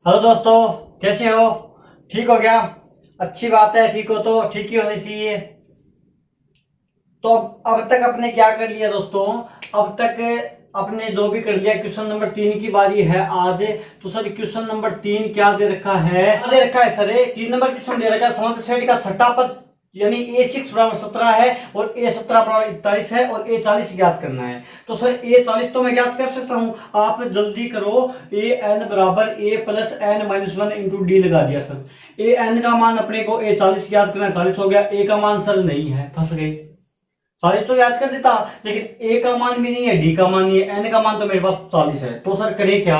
Hello दोस्तों, कैसे हो? ठीक हो क्या? अच्छी बात है, ठीक हो तो ठीक ही होनी चाहिए। तो अब तक अपने क्या कर लिया दोस्तों? अब तक अपने जो भी कर लिया, क्वेश्चन नंबर 3 की बारी है आज। तो सर क्वेश्चन नंबर 3 क्या दे रखा है? दे रखा है सर 3 नंबर क्वेश्चन दे रखा है। समांतर श्रेणी का छठा पद यानी A6 बराबर 17 है और A17 बराबर 41 है और A40 ज्ञात करना है। तो सर A40 तो मैं ज्ञात कर सकता हूं, आप जल्दी करो। AN बराबर A plus N minus one into D लगा दिया सर। AN का मान अपने को A40 ज्ञात करना है, 40 हो गया। A का मान सर नहीं है, फंस गए। 40 तो याद कर देता, लेकिन ए का मान भी नहीं है, डी का मान नहीं है, एन का मान तो मेरे पास 40 है। तो सर करे क्या?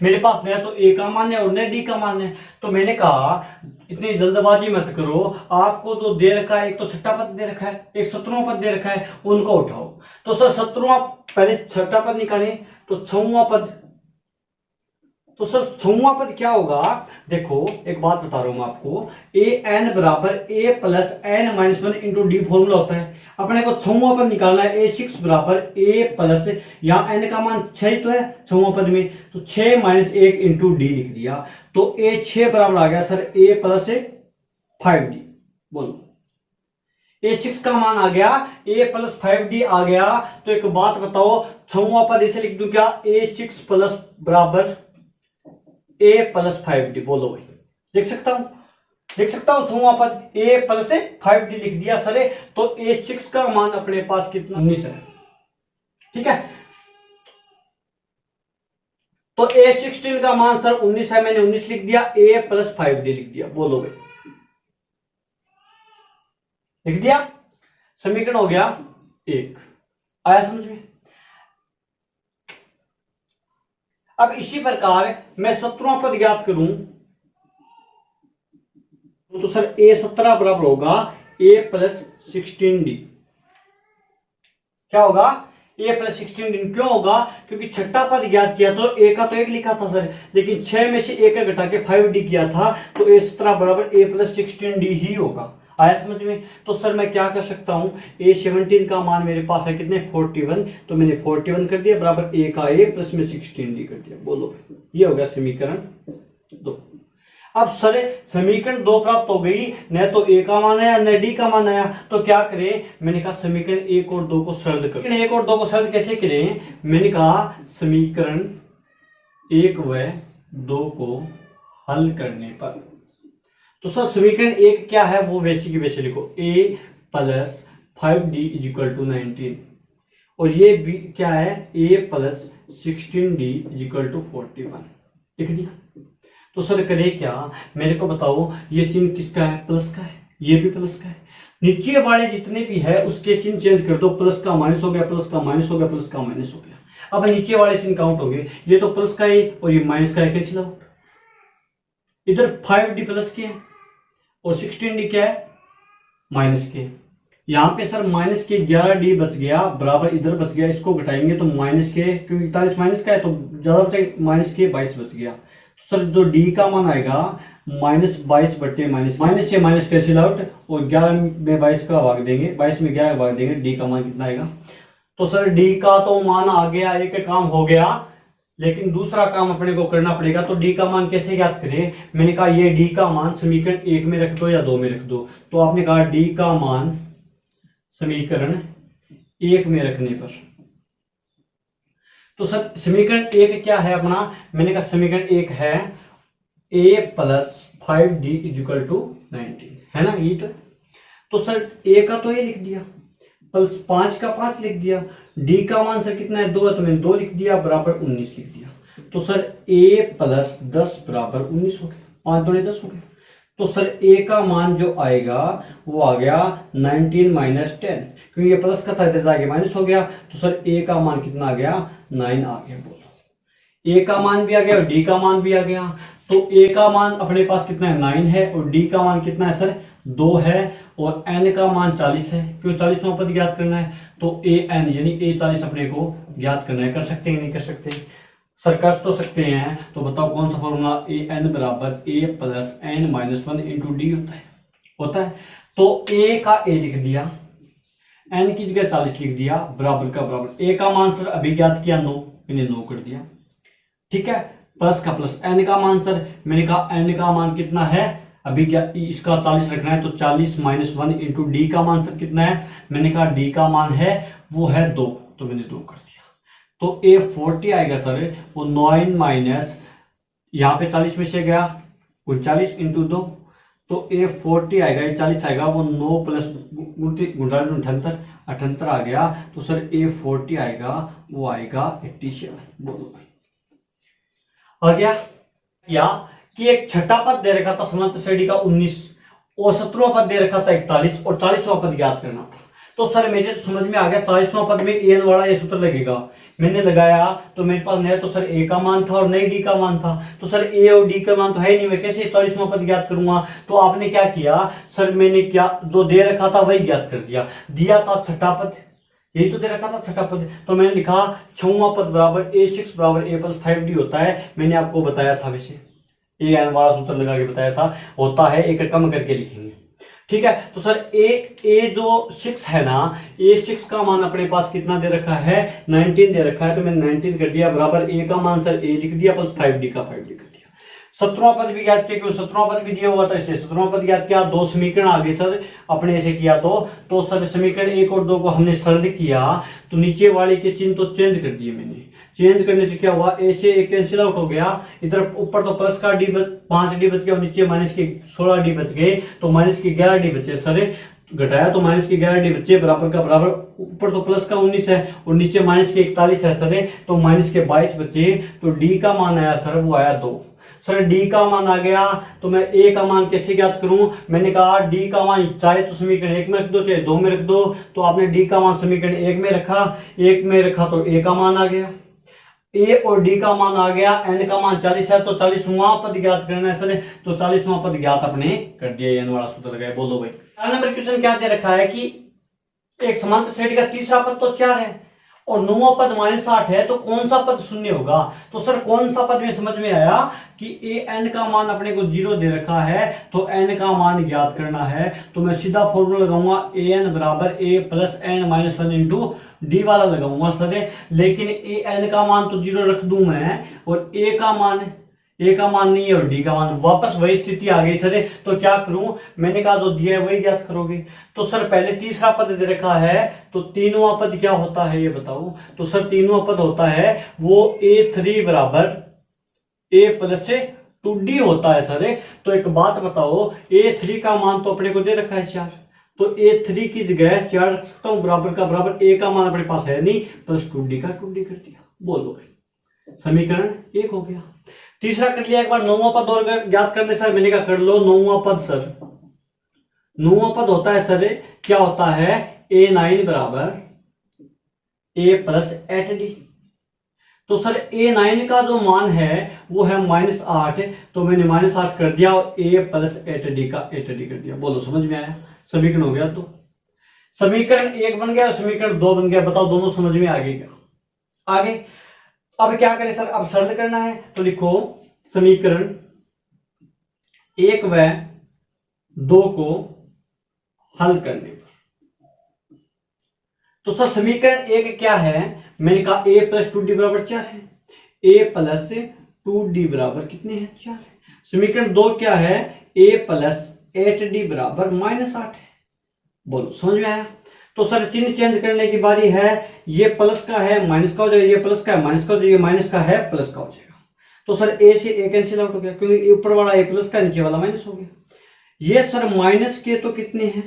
मेरे पास न तो ए का मान है और न डी का मान है। तो मैंने कहा इतनी जल्दबाजी मत करो, आपको जो दे रखा है, एक तो छठा पद दे रखा है, एक 17वां पद दे रखा है, उनको उठाओ। तो सर 17वां, पहले छठा पद निकाले तो 6वां पद। तो सर 6वां पद क्या होगा? देखो एक बात बता रहा हूं आपको, ए एन बराबर a plus N minus one into d formula होता है। अपने को 6वां पद निकालना है। A6 बराबर ए प्लस, यहाँ एन का मान 6 तो है 6वां पद में, तो 6 माइनस 1 इंटू डी लिख दिया। तो A6 बराबर आ गया सर ए प्लस 5D। बोलो, A6 का मान आ गया, A प्लस 5D आ गया। तो एक बात बताओ, 6वां पद इसे लिख दूं क्या? A6 प्लस बराबर A प्लस 5D। बोलो भाई, लिख सकता हूं? लिख सकता हूं 6वां पद A प्लस 5D लिख दिया सर। तो A6 का मान अपने पास कितना? 19 है। ठीक है, तो A16 का मान सर 19 है, मैंने 19 लिख दिया। A प्लस 5D लिख दिया। बोलो भाई, लिख दिया। समीकरण हो गया 1। आया समझ में? अब इसी प्रकार मैं 17वां पद ज्ञात करूं तो सर A17 बराबर होगा A प्लस 16D। क्या होगा? A plus 16D। क्यों होगा? क्योंकि छठा पद ज्ञात किया तो A का तो 1 लिखा था सर, लेकिन 6 में से 1 का घटा के 5D किया था, तो A17 बराबर A प्लस 16D ही होगा। आया समझ में? तो सर मैं क्या कर सकता हूं, A17 का मान मेरे पास है कितने? 41। तो मैंने 41 कर दिया बराबर A का A प्लस में 16D कर दिया। बोलो, ये हो गया समीकरण 2। अब सर समीकरण 2 प्राप्त हो गई, न तो ए का मान आया न डी का मान आया। तो क्या करें? मैंने कहा समीकरण 1 और 2 को सरल करो। 1 और 2 को सरल कैसे करें? मैंने कहा समीकरण 1 व 2 को हल करने पर, तो सर समीकरण 1 क्या है वो वैसे की वैसे लिखो, a plus 5D is equal to 19। और ये भी क्या है? a plus 16D is equal to 41। लिख दिया। तो सर करे क्या? मेरे को बताओ, ये चिन्ह किसका है? प्लस का है, ये भी प्लस का है। नीचे वाले जितने भी है उसके चिन्ह चेंज कर दो। प्लस का माइनस हो गया, प्लस का माइनस हो गया, प्लस का माइनस हो गया। अब नीचे वाले चिन्ह काउंट हो गए। ये तो प्लस का है और ये माइनस का है, कैंसिल आउट। इधर 5D प्लस के है और 16D क्या है? माइनस के। यहाँ पे सर माइनस के 11D बच गया, बराबर इधर बच गया, इसको घटाएंगे तो माइनस के, क्योंकि 41 माइनस का है तो ज्यादा बचेगा, माइनस के 22 बच गया। सर जो डी का मान आएगा -22 बट्टे माइनस, माइनस से माइनस कैंसिल आउट, और 11 में 22 का भाग देंगे, 22 में 11 भाग देंगे, डी का मान कितना आएगा? तो सर डी का तो मान आ गया, एक काम हो गया, लेकिन दूसरा काम अपने को करना पड़ेगा। तो डी का मान कैसे ज्ञात करें? मैंने कहा ये डी का मान समीकरण 1 में रख दो या 2 में रख दो। तो आपने कहा डी का मान समीकरण 1 में रखने पर, तो सर समीकरण 1 क्या है अपना? मैंने कहा समीकरण 1 है a plus 5D is equal to 19, है ना? ये तो सर a का तो ये लिख दिया, प्लस 5 का 5 लिख दिया, d का मान सर कितना है? 2 है, तो मैंने 2 लिख दिया, बराबर 19 लिख दिया। तो सर a प्लस 10 बराबर 19 हो गया, 5 दूनी 10 हो गया। तो सर a का मान जो आएगा वो आ गया 19 माइनस 10, क्योंकि ये प्लस का था, इधर जाके माइनस हो गया। तो सर a का मान कितना आ गया? 9 आ गया। बोलो, a का मान भी आ गया और d का मान भी आ गया। तो a का मान अपने पास कितना है? 9 है, और d का मान कितना है सर? 2 है, और n का मान 40 है, क्योंकि 40वां पद ज्ञात करना है। तो an यानी A40 अपने को ज्ञात करना है। कर सकते हैं नहीं कर सकते? सर कर तो सकते हैं। तो बताओ कौन सा फॉर्मूला? an बराबर a plus N minus one into D होता है, होता है। तो a का a लिख दिया, n की जगह 40 लिख दिया, बराबर का बराबर। a का मान सर अभी ज्ञात किया 9, मैंने 9 कर दिया। ठीक है, प्लस का प्लस, एन का मान सर मैंने कहा एन का मान कितना है, अभी क्या इसका 40 रखना है तो 40 माइनस 1 इंटू डी का मान सर कितना है, मैंने कहा डी का मान है वो है 2, तो मैंने 2 कर दिया। तो ए 40 आएगा सर, वो 9 माइनस यहाँ पे 40 में से गया 39 इंटू 2, तो ए 40 आएगा, ये 40 आएगा, वो 9 प्लस 78 आ गया, तो सर ए 40 आएगा वो आएगा 87। बोलो भाई आ गया क्या कि एक छठा पद दे रखा था समांतर श्रेणी का 19 और 17वां पद दे रखा था 41 और 40वां पद ज्ञात करना था। तो सर मुझे समझ में आ गया 40वां पद में एन वाला ये सूत्र लगेगा, मैंने लगाया तो मेरे पास नया तो सर ए का मान था और नई डी का मान था, तो सर ए और डी का मान तो है नहीं, मैं कैसे 40वां पद ज्ञात करूंगा। तो आपने क्या किया सर, मैंने क्या जो दे रखा था वही ज्ञात कर दिया, दिया था छठा पद, यही तो दे रखा था छठा पद, तो मैंने लिखा 6वां पद बराबर a6 बराबर a प्लस 5d होता है, मैंने आपको बताया था, वैसे ए एन वाला सूत्र लगा के बताया था, होता है, एक कम करके लिखेंगे, ठीक है। तो सर ए जो 6 है ना, a6 का मान अपने पास कितना दे रखा है 19 दे रखा है, तो मैंने 19 कर दिया बराबर ए का मान सर ए लिख दिया प्लस 5d का 5d कर दिया। 17वां पद भी ज्ञात किया, क्योंकि 17वां पद भी दिया हुआ था इसलिए 17वां पद ज्ञात किया। 2 समीकरण आगे सर अपने ऐसे किया तो सर समीकरण 1 और 2 को हमने सरल किया, तो नीचे वाले के चिन्ह तो चेंज कर दिए मैंने, चेंज करने से क्या हुआ, ए से एक कैंसिल आउट हो गया, इधर ऊपर तो प्लस का डी 5d बच गया और नीचे माइनस के 16d बच गए, तो माइनस के 11d बचे सर, घटाया तो माइनस के 11d बच्चे बराबर का बराबर, ऊपर तो प्लस का 19 है और नीचे माइनस के 41 है सर, तो माइनस के 22 बचे, तो डी का मान आया सर वो आया 2। सर डी का मान आ गया तो मैं ए का मान कैसे ज्ञात करूं, मैंने कहा डी का मान चाहे तो समीकरण 1 में रख दो चाहे 2 में रख दो, तो आपने डी का मान समीकरण 1 में रखा, 1 में रखा तो ए का मान आ गया, ए और डी का मान आ गया, एन का मान 40 है तो 40वां पद ज्ञात करना है सर, तो 40वां पद ज्ञात अपने कर दिया, एन वाला सूत्र लगाया। बोलो भाई 4 नंबर क्वेश्चन क्या दे रखा है कि एक समांतर श्रेणी का तीसरा पद तो 4 है और 9वां पद -8 है, तो कौन सा पद शून्य होगा। तो सर कौन सा पद में समझ में आया कि ए एन का मान अपने को 0 दे रखा है, तो एन का मान ज्ञात करना है, तो मैं सीधा फॉर्मूला लगाऊंगा ए एन बराबर a plus N minus 1 into d वाला लगाऊंगा सर, लेकिन ए एन का मान तो 0 रख दूं मैं और ए का मान नहीं है और डी का मान, वापस वही स्थिति आ गई सर, तो क्या करूं, मैंने कहा जो दिया है वही ज्ञात करोगे। तो सर पहले तीसरा पद दे रखा है, तो तीनवां पद क्या होता है ये बताओ। तो सर तीनवां पद होता है वो a3 बराबर a प्लस 2d होता है सर। तो एक बात बताओ, a3 का मान तो अपने को दे रखा है 4, तो a3 की जगह 4 रख सकता हूं बराबर का बराबर, a का मान अपने पास है नहीं, प्लस 2d का 2d कर दिया। बोलो भाई समीकरण 1 हो गया। तीसरा कर लिया, एक बार 9वां पद और ज्ञात करने सर, मैंने कहा कर लो 9वां पद सर, 9वां पद होता है सर, क्या होता है a9 बराबर a प्लस 8d। तो सर a9 का जो मान है वो है -8, तो मैंने -8 कर दिया और a प्लस 8d का 8d कर दिया। बोलो समझ में आया, समीकरण हो गया। तो समीकरण 1 बन गया और समीकरण 2 बन गया, बताओ दोनों समझ में आ गए क्या, आगे। अब क्या करें सर, अब सरल करना है, तो लिखो समीकरण 1 व 2 को हल करने पर। तो सर समीकरण 1 क्या है, मैंने कहा a प्लस 2d बराबर 4 है, a प्लस 2d बराबर कितने हैं 4 है। समीकरण 2 क्या है, a प्लस 8d बराबर -8 है। बोलो समझ में आया। तो सर चिन्ह चेंज करने की बारी है, ये प्लस का है माइनस का हो जाएगा, ये प्लस का है माइनस का हो जाएगा, ये माइनस का है प्लस का हो जाएगा। तो सर ए से ए कैंसिल आउट हो गया, क्योंकि ऊपर वाला ए प्लस का नीचे वाला माइनस हो गया। ये सर माइनस के तो कितने हैं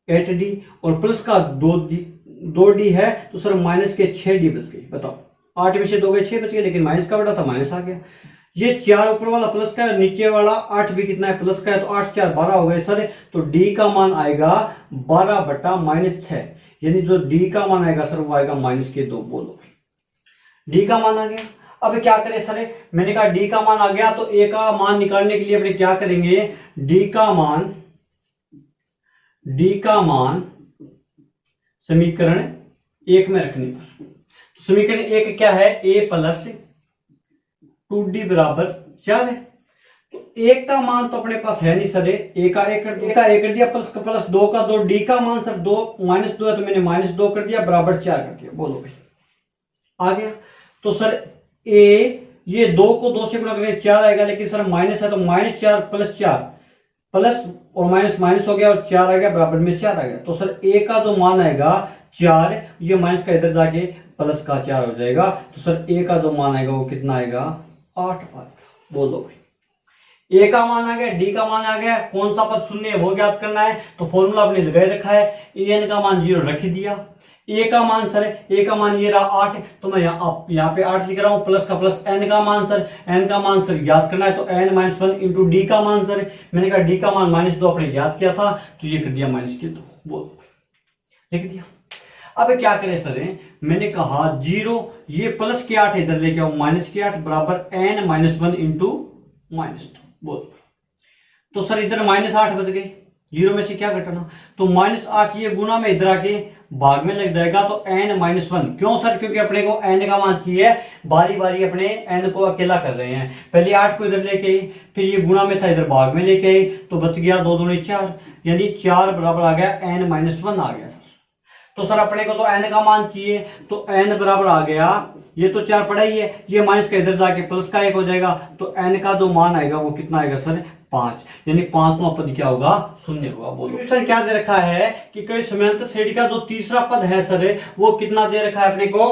8d और प्लस का 2d है, तो सर माइनस के 6d बच गई। बताओ 8 में से 2 गए 6 बच गए, लेकिन माइनस का बड़ा था माइनस आ गया। ये 4 ऊपर वाला प्लस का है, नीचे वाला 8 भी कितना है प्लस का है, तो 8 4 12 हो गए सर। तो d का मान आएगा 12 बटा -6, यानी जो d का मान आएगा सर वो आएगा -2। बोलो d का मान आ गया। अब क्या करें सर, मैंने कहा d का मान आ गया, तो a का मान निकालने के लिए अपने क्या करेंगे, d का मान समीकरण 1 में रखने पर। तो समीकरण 1 क्या है, a प्लस 2d बराबर 4 है। तो 1 का मान तो अपने पास है नहीं सर, a का 1 कर दिया, प्लस का प्लस 2 का 2, d का मान सर 2 -2 है, तो मैंने -2 कर दिया बराबर 4 कर दिया। बोलो भाई आ गया। तो सर a ये 2 को 2 से गुणा करेंगे 4 आएगा, लेकिन सर माइनस है तो -4 + 4 प्लस और माइनस माइनस हो गया और 4 आ गया, बराबर में 4 आ गया। तो सर ए का जो मान आएगा 4, ये माइनस का इधर जाके प्लस का 4 हो जाएगा। तो सर ए का जो मान आएगा वो कितना आएगा, 8 आएगा। बोल दो भाई, ए का मान आ गया, डी का मान आ गया, कौन सा पद शून्य है वो ज्ञात करना है। तो फॉर्मूला आपने लगा रखा है, एन का मान 0 रख दिया। ए का मान सर, ए का मान ये रहा 8, तो मैं यहाँ पे 8 लिख रहा हूँ, प्लस का प्लस। एन का मान सर, एन का मान सर ज्ञात करना है, तो n-1 इंटू डी का मान सर, मैंने कहा डी का मान -2 अपने ज्ञात किया था, तो ये कर दिया -2। बोल लिख दिया। अब क्या करें सर, मैंने कहा 0, ये प्लस के 8 इधर लेके आओ, -8 बराबर n-1 इंटू -2। बोल, तो सर इधर -8 बच गए, 0 में से क्या घटाना, तो -8 ये गुना में इधर आके भाग में लग जाएगा, तो n-1। क्यों सर, क्योंकि अपने को n का मान चाहिए, बारी बारी अपने n को अकेला कर रहे हैं। पहले 8 को इधर लेके आई, फिर ये गुना में था इधर भाग में लेके आई, तो बच गया 2 दूनी 4, यानी 4 बराबर आ गया n-1 आ गया सर। तो सर अपने को तो n का मान चाहिए, तो n बराबर आ गया, ये तो 4 पड़ा ही है, ये माइनस का इधर जाके प्लस का 1 हो जाएगा, तो n का जो मान आएगा वो कितना आएगा सर, 5, यानी 5वां पद क्या होगा, शून्य होगा। बोलो सर क्या दे रखा है कि कोई समांतर श्रेणी का जो तीसरा पद है सर, वो कितना दे रखा है अपने को,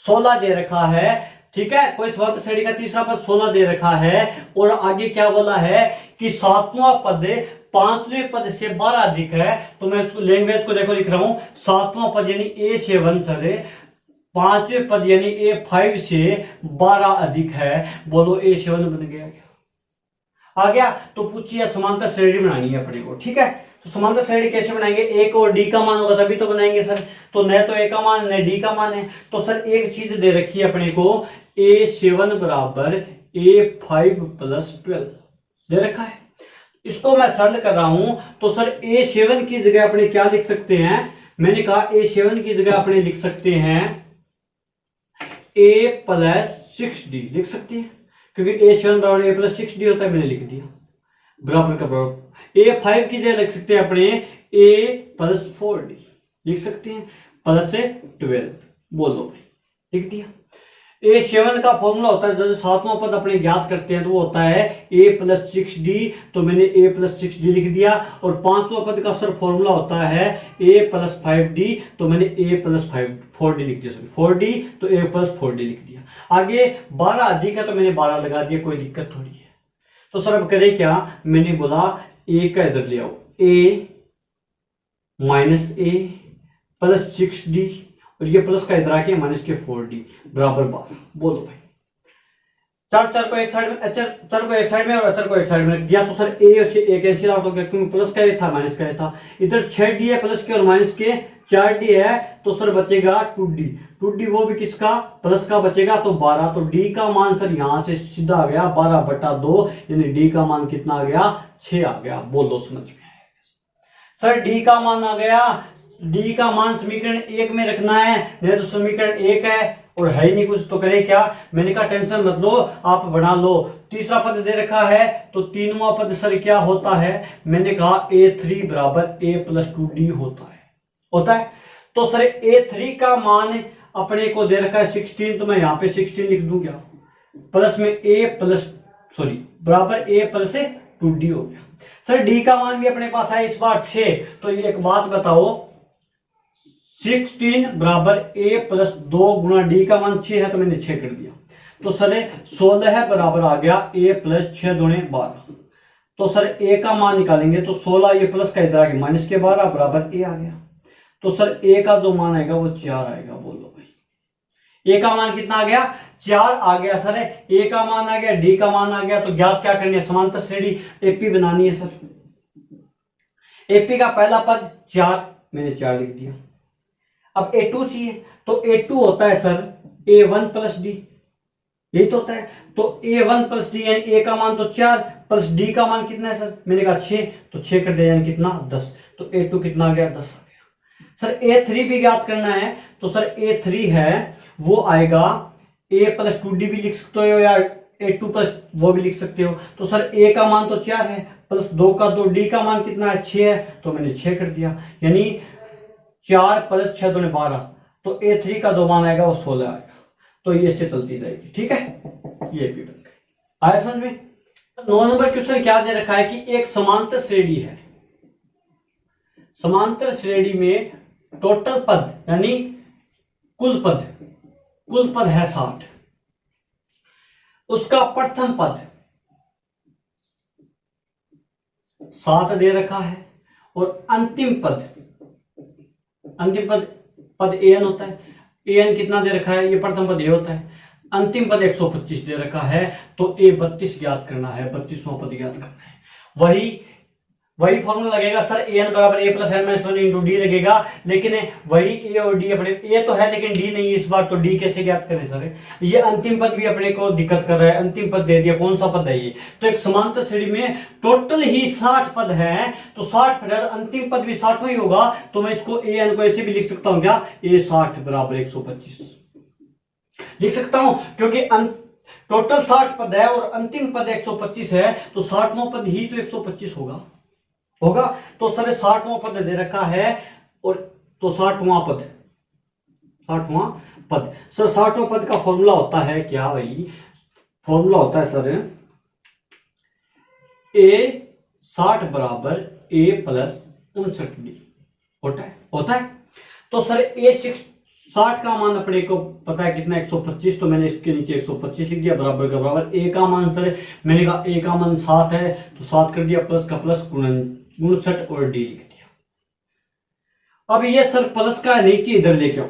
16 दे रखा है। ठीक है, कोई समांतर श्रेणी का तीसरा पद 16 दे रखा है, और आगे क्या बोला है कि 7वां पद 5वें पद से 12 अधिक है। तो मैं लैंग्वेज को देखो लिख रहा हूं, 7वां पद यानी A7 सर, 5वें पद यानी A5 से 12 अधिक है। बोलो A7 बन गया क्या, आ गया। तो पूछिए समांतर श्रेणी बनानी है अपने को, ठीक है। तो समांतर श्रेणी कैसे बनाएंगे, एक और डी का मान होगा तभी तो बनाएंगे सर। तो न तो ए का मान न डी का मान है, तो सर एक चीज दे रखी है अपने को, A7 बराबर A5 + 12 दे रखा है। इसको मैं सरल कर रहा हूं, तो सर A7 की जगह अपने क्या लिख सकते हैं, मैंने कहा A7 की जगह अपने लिख सकते हैं A + 6D लिख सकते हैं, क्योंकि A7 बराबर A + 6D होता है, मैंने लिख दिया बराबर का बराबर। A5 की जगह लिख सकते हैं अपने A + 4D लिख सकते हैं, +12। बोलो भाई, लिख दिया। A7 का फॉर्मूला होता है, जब 7वां पद अपने ज्ञात करते हैं तो वो होता है A + 6D, तो मैंने A + 6D लिख दिया। और 5वां पद का सर फॉर्मूला होता है A + 5D, तो मैंने A + 4D लिख दिया, 4D, तो A + 4D लिख दिया। आगे 12 अधिक है तो मैंने 12 लगा दिया, कोई दिक्कत थोड़ी है। तो सर अब करें क्या, मैंने बोला A का इधर ले आओ, A - A + 6D, और ये प्लस का इधर आके -4D बराबर 12। बोलो भाई, चार को एक साइड में, चार को एक साइड में और अचर को एक साइड में रख दिया, तो सर ए और ए कैंसिल आउट हो गया, क्योंकि प्लस का ये था माइनस का ये था। इधर 6D है, प्लस के और माइनस के 4D है, तो सर बचेगा 2D। 2D वो भी किसका, प्लस का बचेगा, तो 12। तो D का मान सर यहां से सीधा आ गया 12/2, यानी D का मान कितना आ गया, 6 आ गया। बोलो समझ में आएगा सर, D का मान आ गया। D का मान समीकरण 1 में रखना है, नहीं तो समीकरण 1 है और है ही नहीं कुछ, तो करे क्या, मैंने कहा टेंशन मत लो, आप बना लो। तीसरा पद दे रखा है, तो 3वां पद सर क्या होता है, मैंने कहा A3 बराबर A + 2D होता है। तो सर A3 का मान अपने को दे रखा है 16, तो मैं यहां पे 16 लिख दूं क्या, प्लस में बराबर A + 2D हो गया। सर D का मान भी अपने पास है इस बार 6, तो ये एक बात बताओ, 16 बराबर A + 2 गुणा D का मान 6 है, तो मैंने 6 कर दिया। तो सर 16 बराबर आ गया A + 6 दूणे 12। तो सर A का मान निकालेंगे, तो 16 ये प्लस का इधर आ गया -12 बराबर A आ गया। तो सर A का जो मान आएगा वो 4 आएगा। बोलो भाई, A का मान कितना आ गया, 4 आ गया सर। A का मान आ गया, D का मान आ गया, तो ज्ञात क्या करनी है, समांतर श्रेणी AP बनानी है सर। AP का पहला पद 4, मैंने 4 लिख दिया। अब A2 चाहिए, तो A2 होता है सर A1 + D, यही तो होता है। तो A1 + D यानी A का मान तो 4 प्लस D का मान कितना है सर, मैंने कहा 6, तो 6 कर दिया यानी कितना, 10। तो A2 कितना आ गया, 10 आ गया। सर A3 भी ज्ञात करना है, तो सर A3 है वो आएगा A + 2D भी लिख सकते हो, या A2 + वो भी लिख सकते हो। तो सर A का मान तो 4 है, प्लस 2 का 2, D का मान कितना है, 6 है, तो मैंने 6 कर दिया, यानी 4 + 6 दूणे 12। तो A3 का जो मान आएगा वो 16 आएगा। तो ये इससे चलती जाएगी। ठीक है, ये एपी बन गई। आया समझ में? 9 नंबर क्वेश्चन क्या दे रखा है कि एक समांतर श्रेणी है, समांतर श्रेणी में टोटल पद यानी कुल पद है 60, उसका प्रथम पद 7 दे रखा है और अंतिम पद पद an होता है। an कितना दे रखा है? ये प्रथम पद a होता है। अंतिम पद 125 दे रखा है, तो a 32 ज्ञात करना है, 32वां पद ज्ञात करना है। वही फॉर्मूला लगेगा सर, an बराबर a plus n minus 1 into D लगेगा, लेकिन वही a और d अपने a तो है लेकिन d नहीं है इस बार, तो d कैसे ज्ञात करें सर? ये अंतिम पद भी अपने को दिक्कत कर रहा है, अंतिम पद दे दिया, कौन सा पद है ये? तो एक समांतर श्रेणी में टोटल ही 60 पद है, तो 60 पद है, अंतिम पद भी 60 ही होगा, तो मैं इसको an को ऐसे भी लिख सकता हूं क्या? a 60 बराबर 125 लिख सकता हूं, क्योंकि टोटल 60 पद है और अंतिम पद 125 है, तो 60वां पद ही तो 125 होगा। तो सर 60वां पद दे रखा है, और तो 60वां पद सर 60वां पद का फॉर्मूला होता है क्या भाई? फॉर्मूला होता है सर a 60 बराबर a प्लस 59d होता है। तो सर a 60 का मान अपने को पता है कितना? 125, तो मैंने इसके नीचे 125 लिख दिया, बराबर का बराबर। a का मान सर मैंने कहा a का मान 7 है, तो 7 कर दिया, प्लस का प्लस 59 और डी लिख दिया। अब ये सर प्लस का नीचे इधर लेके आओ,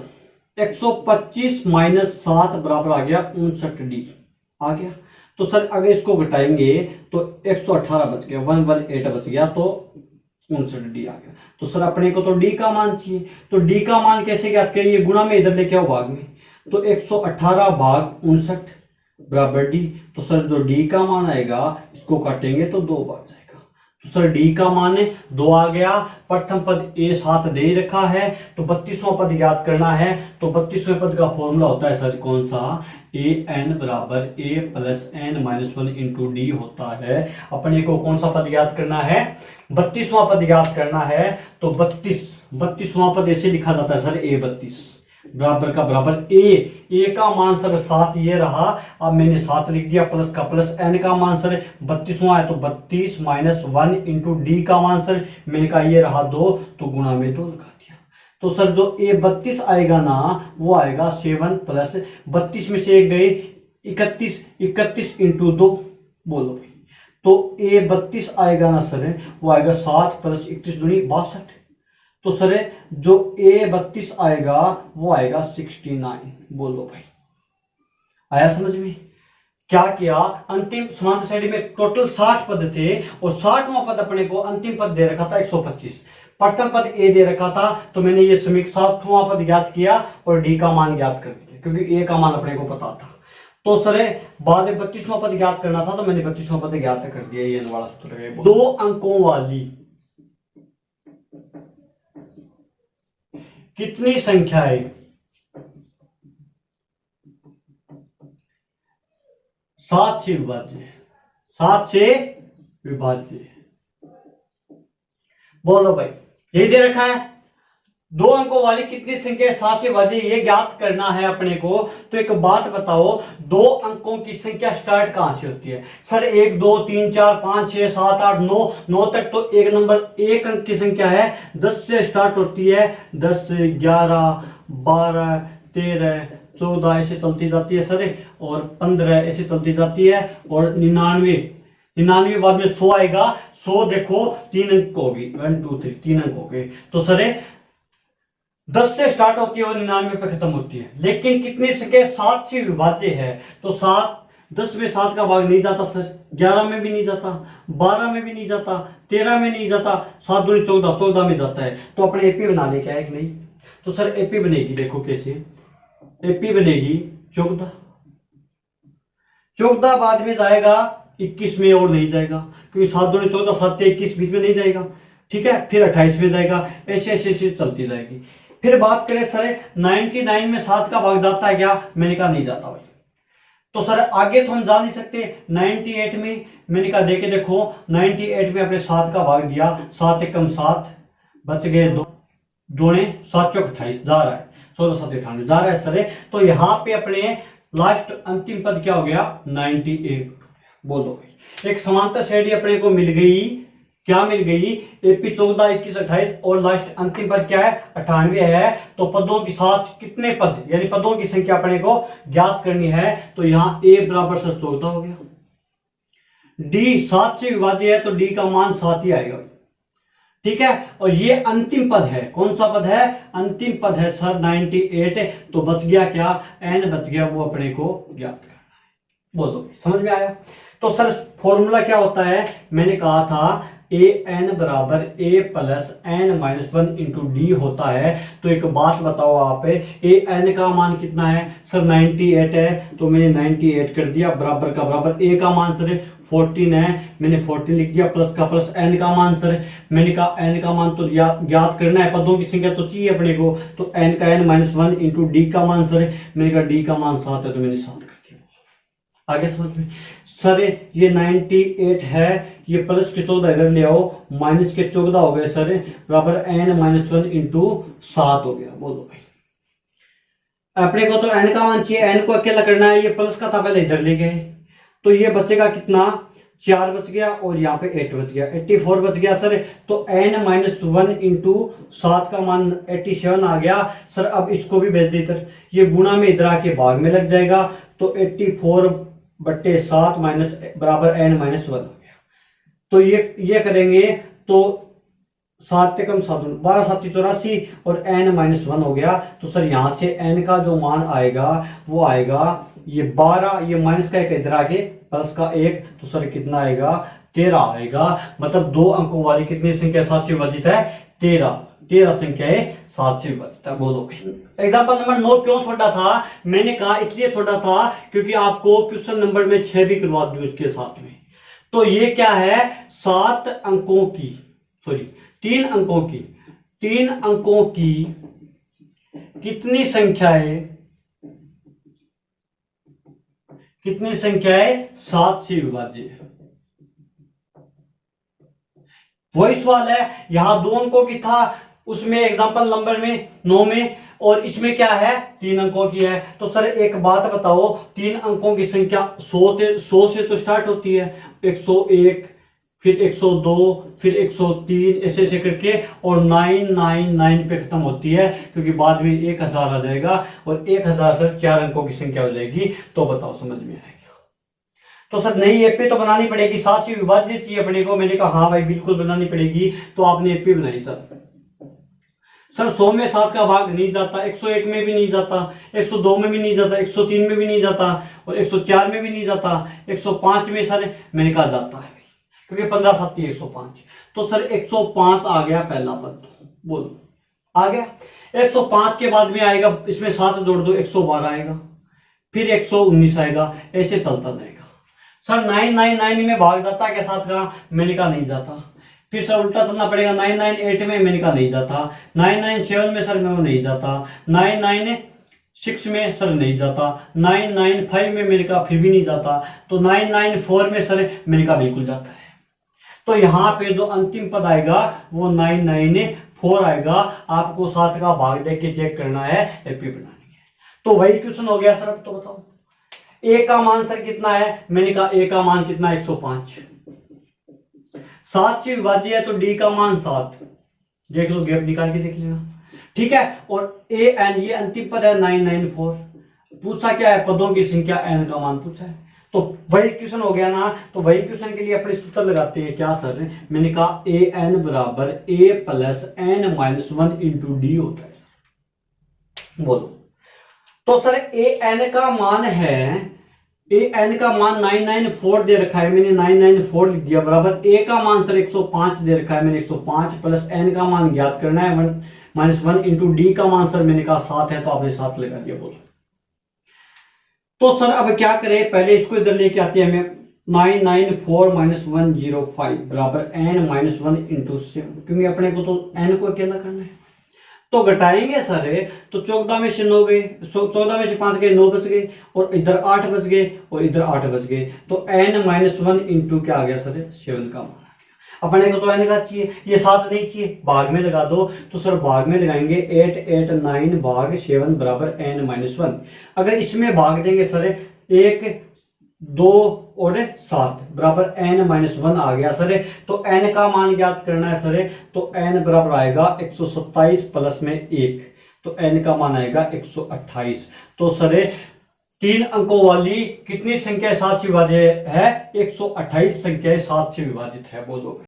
125 माइनस 7 बराबर आ गया 59d आ गया। तो सर अगर इसको घटाएंगे तो 118 बच गया, 118 बच गया, तो 59d आ गया। तो सर अपने को तो d का मान चाहिए, तो d का मान कैसे ज्ञात करें? ये गुणा में इधर लेके आओ भाग में, तो 118 भाग 59 बराबर d। तो सर जो d का मान आएगा इसको काटेंगे तो 2 बार जाएगा, तो सर d का मान 2 आ गया। प्रथम पद a 7 दे ही रखा है, तो 32वां पद ज्ञात करना है, तो 32वें पद का फॉर्मूला होता है सर कौन सा? an बराबर a plus n minus 1 into D होता है। अपने को कौन सा पद ज्ञात करना है? 32वां पद ज्ञात करना है, तो 32वां पद ऐसे लिखा जाता है सर a 32 बराबर का बराबर a का मान सर 7 ये रहा, अब मैंने 7 लिख दिया, प्लस का प्लस, n का मान सर 32वां है, तो 32 माइनस 1 इंटू डी का मान सर मैंने कहा ये रहा 2, तो गुणा में 2 लगा दिया। तो सर जो a 32 आएगा ना, वो आएगा 7 प्लस 32 में से 1 गए 31 इंटू 2, बोलो भाई, तो a 32 आएगा ना सर, वो आएगा 7 प्लस 31 दूनी 62। तो सर जो a 32 आएगा वो आएगा 69, बोलो भाई, आया समझ में? क्या किया? अंतिम समांतर श्रेणी में टोटल 60 पद थे, और 60वां पद अपने को अंतिम पद दे रखा था 125, प्रथम पद a दे रखा था, तो मैंने ये समीक 60वां पद ज्ञात किया और d का मान ज्ञात कर दिया, क्योंकि a का मान अपने को पता था। तो सर बाद में 32वां पद ज्ञात करना था, तो मैंने 32वां पद ज्ञात कर दिया, ये वाला सूत्र है। 2 अंकों वाली कितनी संख्या है? 7 से विभाज्य, 7 से विभाज्य, बोलो भाई, यही दे रखा है। 2 अंकों वाली कितनी संख्या 7 से विभाज्य, ये ज्ञात करना है अपने को। तो एक बात बताओ, 2 अंकों की संख्या स्टार्ट कहां से होती है? सर 1 2 3 4 5 6 7 8 9 तक तो एक नंबर 1 अंक की संख्या है, 10 से स्टार्ट होती है, 10 11 12 13 14 ऐसे चलती जाती है सर, और 15 ऐसे चलती जाती है, और 99 बाद में 100 आएगा। 100 देखो 3 अंक होगी, 1 2 3 3 अंक हो गए। तो सर 10 से स्टार्ट होती है और 99 पे खत्म होती है, लेकिन कितनी संख्या 7 से विभाज्य है। तो 10 में 7 का भाग नहीं जाता सर, 11 में भी नहीं जाता, 12 में भी नहीं जाता, 13 में नहीं जाता, 7 दूनी 14, 14 में जाता है। तो अपने एपी बना ले क्या है कि नहीं? तो सर एपी बनेगी, देखो कैसे एपी बनेगी 14 बाद में जाएगा 21 में, और नहीं जाएगा क्योंकि 7 दूनी 14, 7 21 बीच में नहीं जाएगा, ठीक है। फिर 28 में जाएगा, ऐसे ऐसे ऐसे चलती जाएगी। फिर बात करें सर 99 में 7 का भाग जाता है क्या? मैंने कहा नहीं जाता भाई। तो सर आगे तो हम जा नहीं सकते। 98 में मैंने कहा देखे देखो 98 में अपने 7 का भाग दिया, 7 एकम 7 बच गए 2 दूने 7 चौक 28 जा रहा है, 14 7 98 जा रहा है सर। तो यहाँ पे अपने लास्ट अंतिम पद क्या हो गया 98। बोलो भाई, एक समांतर श्रेणी अपने को मिल गई, क्या मिल गई, एपी 14, 21, 28 और लास्ट अंतिम पद क्या है 98 है। तो पदों के साथ कितने पद यानी पदों की संख्या अपने को ज्ञात करनी है। तो यहां ए बराबर सर 14 हो गया, डी 7 से विभाज्य है तो डी का मान 7 ही आएगा, ठीक है। और ये अंतिम पद है, कौन सा पद है, अंतिम पद है सर 98। तो बच गया क्या, एन बच गया, वो अपने को ज्ञात करना है। बोलो समझ में आया। तो सर फॉर्मूला क्या होता है, मैंने कहा था ए एन बराबर a plus N minus 1 into D होता है। तो एक बात बताओ आप, ए एन का मान कितना है सर 98 है, तो मैंने 98 कर दिया, बराबर का बराबर, ए का मान सर 14 है, मैंने 14 लिख दिया, प्लस का प्लस, एन का मान सर, मैंने कहा एन का मान तो ज्ञात करना है, पदों की संख्या तो चाहिए अपने को, तो एन का एन माइनस 1 इंटू डी का मान सर, मैंने कहा डी का मान 7 है, तो मैंने 7 कर दिया। आगे समझ में सर, ये 98 है, ये प्लस के 14 इधर ले आओ, माइनस के 14 हो गए सर, बराबर एन माइनस 1 इंटू 7 हो गया। बोलो भाई, अपने को तो एन का मान चाहिए, एन को अकेला करना है, ये प्लस का था पहले इधर ले गए, तो ये बचेगा कितना 4 बच गया और यहाँ पे 8 बच गया, 84 बच गया सर। तो एन माइनस 1 इंटू 7 का मान 87 आ गया सर। अब इसको भी भेज दे इधर, ये गुणा में इधर आके भाग में लग जाएगा, तो 84/7 माइनस बराबर एन माइनस 1 हो गया। तो ये करेंगे तो 7 से कम 7, 12 7 84 और एन माइनस 1 हो गया। तो सर यहां से एन का जो मान आएगा वो आएगा ये 12, ये माइनस का एक इधर आके प्लस का 1, तो सर कितना आएगा 13 आएगा। मतलब 2 अंकों वाली कितनी संख्या 7 से विभाजित है 13 संख्या है 7 से विभाजित है। बोलो एग्जाम्पल नंबर 9 क्यों छोड़ा था, मैंने कहा इसलिए छोड़ा था क्योंकि आपको क्वेश्चन नंबर में 6 भी करवा दूं इसके साथ में। तो ये क्या है 7 अंकों की, सॉरी 3 अंकों की कितनी संख्या है 7 से विभाज्य है। वही सवाल है, यहां 2 अंकों की था उसमें एग्जांपल नंबर में 9 में, और इसमें क्या है 3 अंकों की है। तो सर एक बात बताओ, 3 अंकों की संख्या 100 से तो स्टार्ट होती है, 101 फिर 102 फिर 103 ऐसे ऐसे करके, और 999 पे खत्म होती है, क्योंकि बाद में 1000 आ जाएगा, और 1000 सर 4 अंकों की संख्या हो जाएगी। तो बताओ समझ में आएगा। तो सर नई एपी तो बनानी पड़ेगी, 7 से विभाज्य चाहिए अपने को। मैंने कहा हाँ भाई बिल्कुल बनानी पड़ेगी। तो आपने एपी बनाई सर 100 में 7 का भाग नहीं जाता, 101 में भी नहीं जाता, 102 में भी नहीं जाता, 103 में भी नहीं जाता, और 104 में भी नहीं जाता, 105 में सर मैंने कहा जाता है क्योंकि 15 7 105। तो सर 105 आ गया पहला पद। बोलो आ गया। 105 के बाद में आएगा, इसमें 7 जोड़ दो 112 आएगा, फिर 119 आएगा, ऐसे चलता जाएगा। सर 999 में भाग जाता है क्या 7 का, मैंने कहा नहीं जाता। फिर सर उल्टा चलना पड़ेगा, 998 में मैंने कहा नहीं जाता, 997 में सर मैं वो नहीं जाता, 996 में सर नहीं जाता, 995 में मैंने कहा फिर भी नहीं जाता, तो 994 में सर मैंने कहा बिल्कुल जाता है। तो यहाँ पे जो अंतिम पद आएगा वो 994 आएगा। आपको 7 का भाग देख के चेक करना है, एपी बनानी है। तो वही क्वेश्चन हो गया सर। अब तो बताओ ए का मान सर कितना है, मैंने कहा ए का मान कितना है 105, 7 से विभाज्य है तो डी का मान 7, देख लो गैप निकाल के देख लेना, ठीक है। और ए एन ये अंतिम पद है 994, पूछा क्या है पदों की संख्या, एन का मान पूछा है। तो वही क्वेश्चन हो गया ना। तो वही क्वेश्चन के लिए अपने सूत्र लगाते हैं क्या सर, मैंने कहा ए एन बराबर a plus N minus 1 into D होता है। बोलो तो सर ए एन का मान है, ए एन का मान 994 दे रखा है, मैंने 994 लिख दिया, बराबर ए का मान सर 105 दे रखा है, मैंने 105 प्लस एन का मान ज्ञात करना है 1 इंटू डी का मान सर मैंने कहा 7 है, तो आपने 7 लगा दिया। बोलो तो सर अब क्या करें, पहले इसको इधर लेके आते हैं हमें, 994 माइनस 105 बराबर एन माइनस 1 इंटू 7, क्योंकि अपने को तो एन को अकेला करना है। तो घटाएंगे सर, तो 14 में से 9 गए, 14 में से 5 गए, 9 बच गए, और इधर 8 बच गए, और इधर 8 बच गए। तो n माइनस 1 इंटू क्या आ गया सर 7 का मान आ गया। अपने को तो n का चाहिए, ये 7 नहीं चाहिए, भाग में लगा दो। तो सर भाग में लगाएंगे 8 8 9 भाग 7 बराबर n-1। अगर इसमें भाग देंगे सर 1 2 और 7 बराबर n-1 आ गया सर। तो n का मान ज्ञात करना है सर, तो n बराबर आएगा 127 प्लस में 1, तो n का मान आएगा 128। तो सर 3 अंकों वाली कितनी संख्या 7 से विभाजित है? 128 संख्याएं 7 से विभाजित है, बोलोगे।